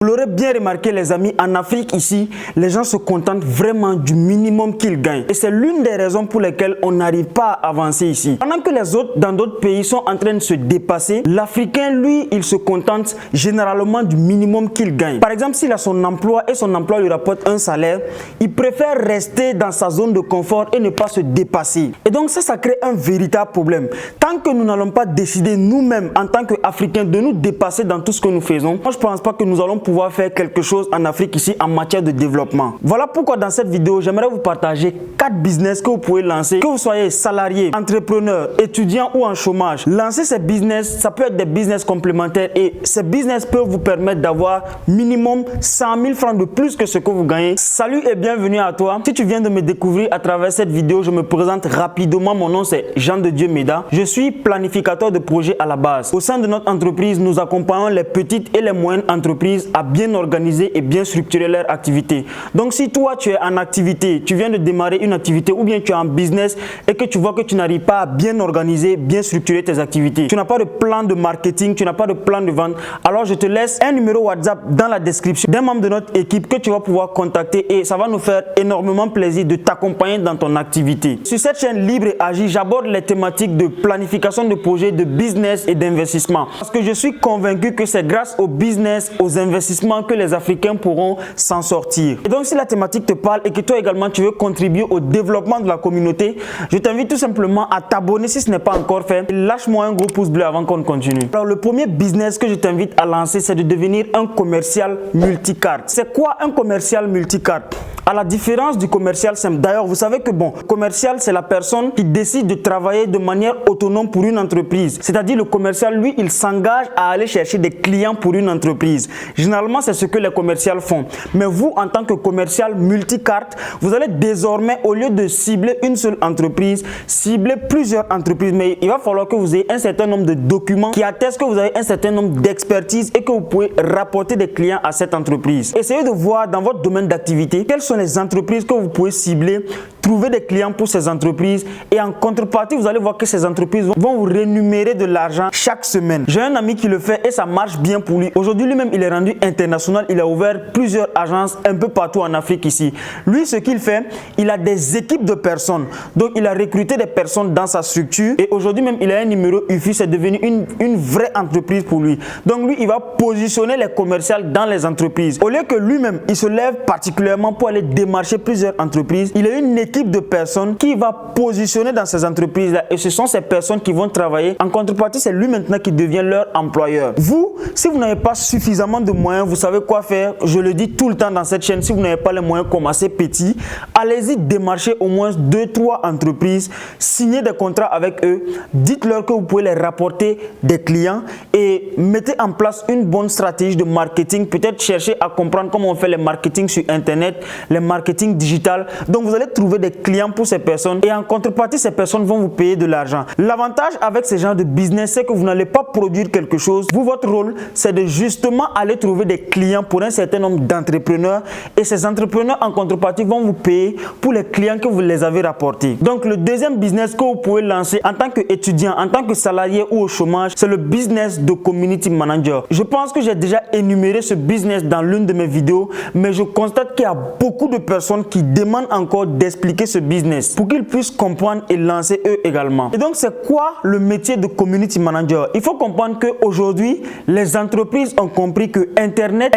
Vous l'aurez bien remarqué les amis, en Afrique ici, les gens se contentent vraiment du minimum qu'ils gagnent. Et c'est l'une des raisons pour lesquelles on n'arrive pas à avancer ici. Pendant que les autres dans d'autres pays sont en train de se dépasser, l'Africain lui, il se contente généralement du minimum qu'il gagne. Par exemple, s'il a son emploi et son emploi lui rapporte un salaire, il préfère rester dans sa zone de confort et ne pas se dépasser. Et donc ça crée un véritable problème. Tant que nous n'allons pas décider nous-mêmes en tant qu'Africains de nous dépasser dans tout ce que nous faisons, moi je ne pense pas que nous allons pouvoir faire quelque chose en Afrique ici en matière de développement. Voilà pourquoi dans cette vidéo, j'aimerais vous partager 4 business que vous pouvez lancer, que vous soyez salarié, entrepreneur, étudiant ou en chômage. Lancer ces business, ça peut être des business complémentaires et ces business peuvent vous permettre d'avoir minimum 100 000 francs de plus que ce que vous gagnez. Salut et bienvenue à toi. Si tu viens de me découvrir à travers cette vidéo, je me présente rapidement. Mon nom c'est Jean de Dieu Meda. Je suis planificateur de projets à la base. Au sein de notre entreprise, nous accompagnons les petites et les moyennes entreprises à bien organiser et bien structurer leur activité. Donc si toi tu es en activité, tu viens de démarrer une activité ou bien tu es en business et que tu vois que tu n'arrives pas à bien organiser, bien structurer tes activités, tu n'as pas de plan de marketing, tu n'as pas de plan de vente, alors je te laisse un numéro WhatsApp dans la description d'un membre de notre équipe que tu vas pouvoir contacter et ça va nous faire énormément plaisir de t'accompagner dans ton activité. Sur cette chaîne Libre et Agir, j'aborde les thématiques de planification de projets, de business et d'investissement parce que je suis convaincu que c'est grâce au business, aux investissements que les Africains pourront s'en sortir. Et donc si la thématique te parle et que toi également tu veux contribuer au développement de la communauté, je t'invite tout simplement à t'abonner si ce n'est pas encore fait. Lâche-moi un gros pouce bleu avant qu'on continue. Alors le premier business que je t'invite à lancer, c'est de devenir un commercial multicarte. C'est quoi un commercial multicarte? À la différence du commercial simple. D'ailleurs, vous savez que commercial, c'est la personne qui décide de travailler de manière autonome pour une entreprise. C'est-à-dire le commercial, lui, il s'engage à aller chercher des clients pour une entreprise. Généralement, c'est ce que les commerciaux font. Mais vous, en tant que commercial multicarte, vous allez désormais, au lieu de cibler une seule entreprise, cibler plusieurs entreprises. Mais il va falloir que vous ayez un certain nombre de documents qui attestent que vous avez un certain nombre d'expertise et que vous pouvez rapporter des clients à cette entreprise. Essayez de voir dans votre domaine d'activité quelles sont les entreprises que vous pouvez cibler, trouver des clients pour ces entreprises et en contrepartie, vous allez voir que ces entreprises vont vous rémunérer de l'argent chaque semaine. J'ai un ami qui le fait et ça marche bien pour lui. Aujourd'hui, lui-même, il est rendu international. Il a ouvert plusieurs agences un peu partout en Afrique ici. Lui, ce qu'il fait, il a des équipes de personnes. Donc, il a recruté des personnes dans sa structure et aujourd'hui même, il a un numéro UFI. C'est devenu une vraie entreprise pour lui. Donc, lui, il va positionner les commerciaux dans les entreprises. Au lieu que lui-même, il se lève particulièrement pour aller démarcher plusieurs entreprises, il a une équipe de personnes qui va positionner dans ces entreprises-là et ce sont ces personnes qui vont travailler. En contrepartie, c'est lui maintenant qui devient leur employeur. Vous, si vous n'avez pas suffisamment de moyens, vous savez quoi faire. Je le dis tout le temps dans cette chaîne, si vous n'avez pas les moyens, commencez petit. Allez-y démarcher au moins 2-3 entreprises, signez des contrats avec eux, dites-leur que vous pouvez les rapporter des clients et mettez en place une bonne stratégie de marketing. Peut-être chercher à comprendre comment on fait les marketing sur Internet, les marketing digital. Donc vous allez trouver des clients pour ces personnes et en contrepartie, ces personnes vont vous payer de l'argent. L'avantage avec ce genre de business, c'est que vous n'allez pas produire quelque chose. Vous, votre rôle, c'est de justement aller trouver des clients pour un certain nombre d'entrepreneurs et ces entrepreneurs en contrepartie vont vous payer pour les clients que vous les avez rapportés. Donc le deuxième business que vous pouvez lancer en tant qu'étudiant, en tant que salarié ou au chômage, c'est le business de community manager. Je pense que j'ai déjà énuméré ce business dans l'une de mes vidéos, mais je constate qu'il y a beaucoup de personnes qui demandent encore d'expliquer ce business pour qu'ils puissent comprendre et lancer eux également. Et donc c'est quoi le métier de community manager? Il faut comprendre qu'aujourd'hui, les entreprises ont compris que Internet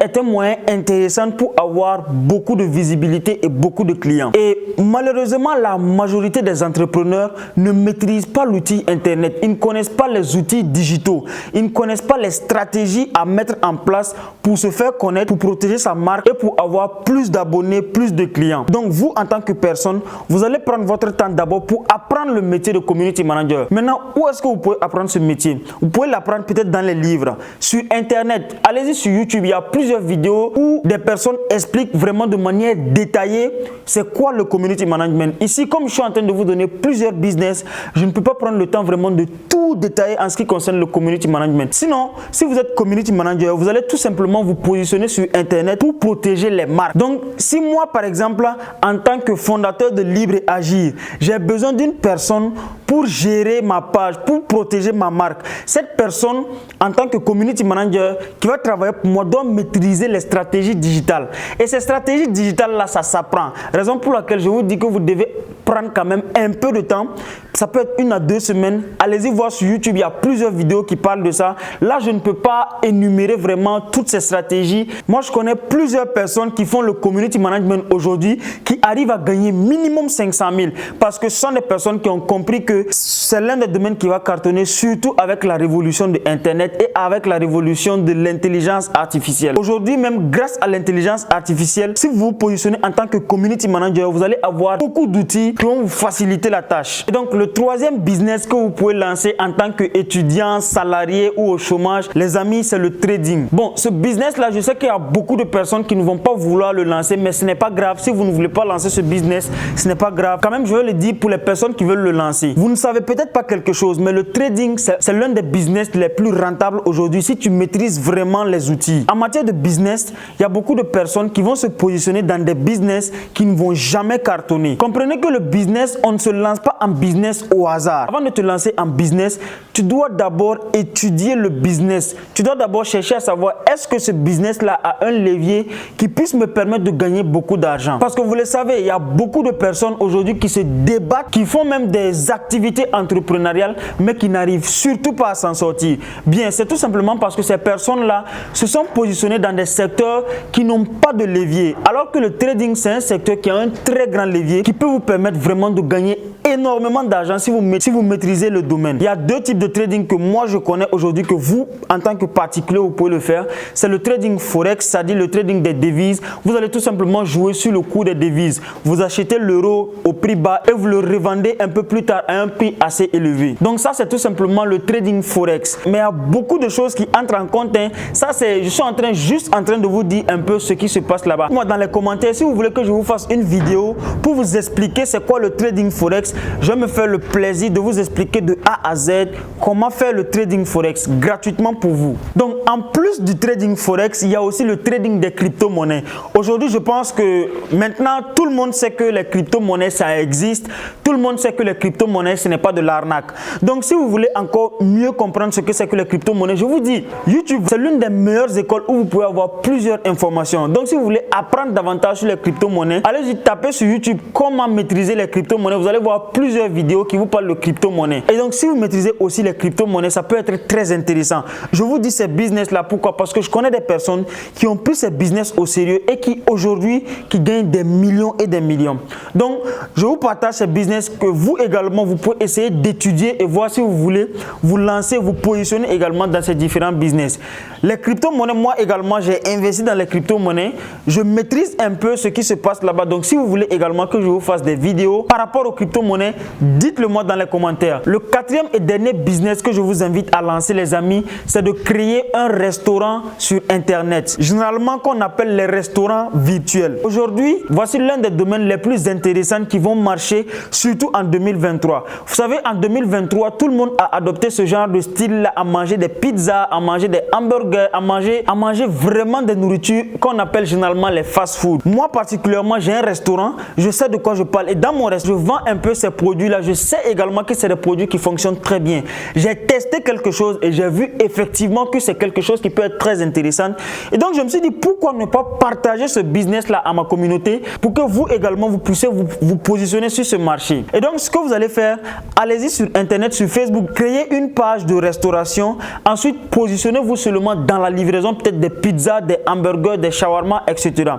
est un moyen intéressant pour avoir beaucoup de visibilité et beaucoup de clients. Et malheureusement, la majorité des entrepreneurs ne maîtrisent pas l'outil Internet. Ils ne connaissent pas les outils digitaux. Ils ne connaissent pas les stratégies à mettre en place pour se faire connaître, pour protéger sa marque et pour avoir plus d'abonnés, plus de clients. Donc vous, en tant que personne, vous allez prendre votre temps d'abord pour apprendre le métier de community manager. Maintenant, où est-ce que vous pouvez apprendre ce métier? Vous pouvez l'apprendre peut-être dans les livres, sur Internet. Allez-y sur YouTube, il y a plusieurs vidéos où des personnes expliquent vraiment de manière détaillée c'est quoi le community management. Ici, comme je suis en train de vous donner plusieurs business, je ne peux pas prendre le temps vraiment de tout détailler en ce qui concerne le community management. Sinon, si vous êtes community manager, vous allez tout simplement vous positionner sur Internet pour protéger les marques. Donc, si moi, par exemple, en tant que fondateur de Libre et Agir, j'ai besoin d'une personne pour gérer ma page, pour protéger ma marque. Cette personne, en tant que community manager qui va travailler pour moi, doit maîtriser les stratégies digitales. Et ces stratégies digitales-là, ça s'apprend. Raison pour laquelle je vous dis que vous devez prendre quand même un peu de temps. Ça peut être 1 à 2 semaines. Allez-y voir sur YouTube, il y a plusieurs vidéos qui parlent de ça. Là, je ne peux pas énumérer vraiment toutes ces stratégies. Moi, je connais plusieurs personnes qui font le community management aujourd'hui, qui arrivent à gagner minimum 500 000 parce que ce sont des personnes qui ont compris que c'est l'un des domaines qui va cartonner, surtout avec la révolution de Internet et avec la révolution de l'intelligence artificielle. Aujourd'hui, même grâce à l'intelligence artificielle, si vous vous positionnez en tant que community manager, vous allez avoir beaucoup d'outils qui vont vous faciliter la tâche. Et donc, le troisième business que vous pouvez lancer en tant qu'étudiant, salarié ou au chômage, les amis, c'est le trading. Bon, ce business-là, je sais qu'il y a beaucoup de personnes qui ne vont pas vouloir le lancer, mais ce n'est pas grave. Si vous ne voulez pas lancer ce business, ce n'est pas grave. Quand même, je veux le dire pour les personnes qui veulent le lancer. Vous ne savez peut-être pas quelque chose, mais le trading, c'est l'un des business les plus rentables aujourd'hui si tu maîtrises vraiment les outils. En matière de business, il y a beaucoup de personnes qui vont se positionner dans des business qui ne vont jamais cartonner. Comprenez que le business, on ne se lance pas en business au hasard. Avant de te lancer en business, tu dois d'abord étudier le business. Tu dois d'abord chercher à savoir est-ce que ce business-là a un levier qui puisse me permettre de gagner beaucoup d'argent. Parce que vous le savez, il y a beaucoup de personnes aujourd'hui qui se débattent, qui font même des activités entrepreneuriales, mais qui n'arrivent surtout pas à s'en sortir. Bien, c'est tout simplement parce que ces personnes-là se sont positionnées dans des secteurs qui n'ont pas de levier. Alors que le trading, c'est un secteur qui a un très grand levier qui peut vous permettre vraiment de gagner énormément d'argent si vous maîtrisez le domaine. Il y a 2 types de trading que moi je connais aujourd'hui, que vous, en tant que particulier, vous pouvez le faire. C'est le trading forex, c'est-à-dire le trading des devises. Vous allez tout simplement jouer sur le cours des devises. Vous achetez l'euro au prix bas et vous le revendez un peu plus tard à un prix assez élevé. Donc ça, c'est tout simplement le trading forex. Mais il y a beaucoup de choses qui entrent en compte. Ça, c'est, je suis juste en train de vous dire un peu ce qui se passe là-bas. Moi, dans les commentaires, si vous voulez que je vous fasse une vidéo pour vous expliquer c'est quoi le trading forex, je vais me faire le plaisir de vous expliquer de A à Z comment faire le trading forex gratuitement pour vous. Donc, en plus du trading forex, il y a aussi le trading des crypto-monnaies. Aujourd'hui, je pense que maintenant, tout le monde sait que les crypto-monnaies, ça existe. Tout le monde sait que les crypto-monnaies, ce n'est pas de l'arnaque. Donc, si vous voulez encore mieux comprendre ce que c'est que les crypto-monnaies, je vous dis, YouTube, c'est l'une des meilleures écoles où vous pouvez avoir plusieurs informations. Donc, si vous voulez apprendre davantage sur les crypto-monnaies, allez-y taper sur YouTube comment maîtriser les crypto-monnaies. Vous allez voir plusieurs vidéos qui vous parlent de crypto-monnaies. Et donc, si vous maîtrisez aussi les crypto-monnaies, ça peut être très intéressant. Je vous dis ces business-là, pourquoi? Parce que je connais des personnes qui ont pris ces business au sérieux et qui aujourd'hui, qui gagnent des millions et des millions. Donc, je vous partage ces business que vous également, vous pouvez essayer d'étudier et voir si vous voulez vous lancer, vous positionner également dans ces différents business. Les crypto-monnaies, moi également, j'ai investi dans les crypto-monnaies. Je maîtrise un peu ce qui se passe là-bas. Donc, si vous voulez également que je vous fasse des vidéos par rapport aux crypto-monnaies, dites-le moi dans les commentaires. Le 4e et dernier business que je vous invite à lancer, les amis, c'est de créer un restaurant sur Internet. Généralement, qu'on appelle les restaurants virtuels. Aujourd'hui, voici l'un des domaines les plus intéressants qui vont marcher, surtout en 2023. Vous savez, en 2023, tout le monde a adopté ce genre de style-là, à manger des pizzas, à manger des hamburgers, à manger vraiment des nourritures qu'on appelle généralement les fast-food. Moi, particulièrement, j'ai un restaurant, je sais de quoi je parle. Et dans mon restaurant, je vends un peu ces produits-là. Je sais également que c'est des produits qui fonctionnent très bien. J'ai testé quelque chose et j'ai vu effectivement que c'est quelque chose qui peut être très intéressant. Et donc, je me suis dit, pourquoi ne pas partager ce business-là à ma communauté pour que vous également, vous puissiez vous positionner sur ce marché. Et donc, ce que vous allez faire, allez-y sur Internet, sur Facebook, créez une page de restauration. Ensuite, positionnez-vous seulement dans la livraison, peut-être des pizzas, des hamburgers, des shawarma, etc.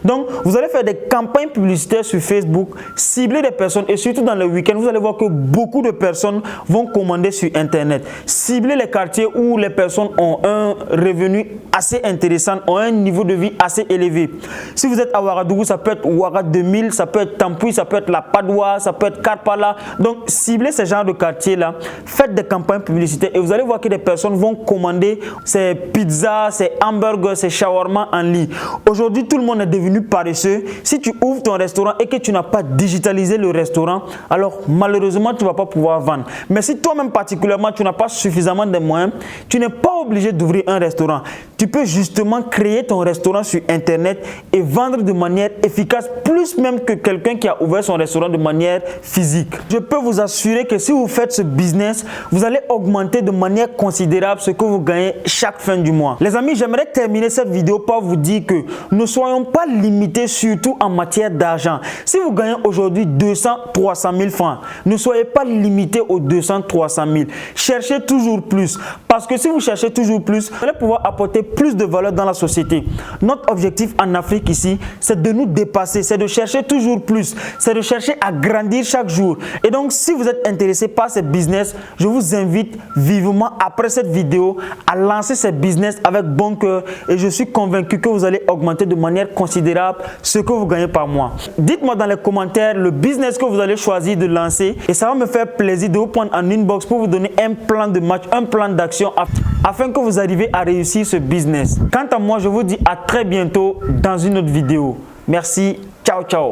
Donc, vous allez faire des campagnes publicitaires sur Facebook, cibler des personnes et surtout dans le week-end, vous allez voir que beaucoup de personnes vont commander sur Internet. Ciblez les quartiers où les personnes ont un revenu assez intéressant, ont un niveau de vie assez élevé. Si vous êtes à Ouagadougou, ça peut être Ouaga 2000, ça peut être Tampuy, ça peut être La Padoua, ça peut être Karpala. Donc, ciblez ces genres de quartiers-là, faites des campagnes publicitaires et vous allez voir que des personnes vont commander ces pizzas, ces hamburgers, ces shawarma en ligne. Aujourd'hui, tout le monde est devenu paresseux. Si tu ouvres ton restaurant et que tu n'as pas digitalisé le restaurant, alors malheureusement, tu ne vas pas pouvoir vendre. Mais si toi-même particulièrement, tu n'as pas suffisamment de moyens, tu n'es pas obligé d'ouvrir un restaurant. Tu peux justement créer ton restaurant sur Internet et vendre de manière efficace, plus même que quelqu'un qui a ouvert son restaurant de manière physique. Je peux vous assurer que si vous faites ce business, vous allez augmenter de manière considérable ce que vous gagnez chaque fin du mois. Les amis, j'aimerais terminer cette vidéo par vous dire que ne soyons pas limités, surtout en matière d'argent. Si vous gagnez aujourd'hui 200-300 000 francs, ne soyez pas limité aux 200-300 000. Cherchez toujours plus. Parce que si vous cherchez toujours plus, vous allez pouvoir apporter plus de valeur dans la société. Notre objectif en Afrique ici, c'est de nous dépasser, c'est de chercher toujours plus, c'est de chercher à grandir chaque jour. Et donc, si vous êtes intéressé par ce business, je vous invite vivement après cette vidéo à lancer ce business avec bon cœur et je suis convaincu que vous allez augmenter de manière considérable ce que vous gagnez par mois. Dites-moi dans les commentaires le business que vous allez choisir de lancer et ça va me faire plaisir de vous prendre en inbox pour vous donner un plan de match, un plan d'action afin que vous arriviez à réussir ce business. Quant à moi, je vous dis à très bientôt dans une autre vidéo. Merci, ciao ciao.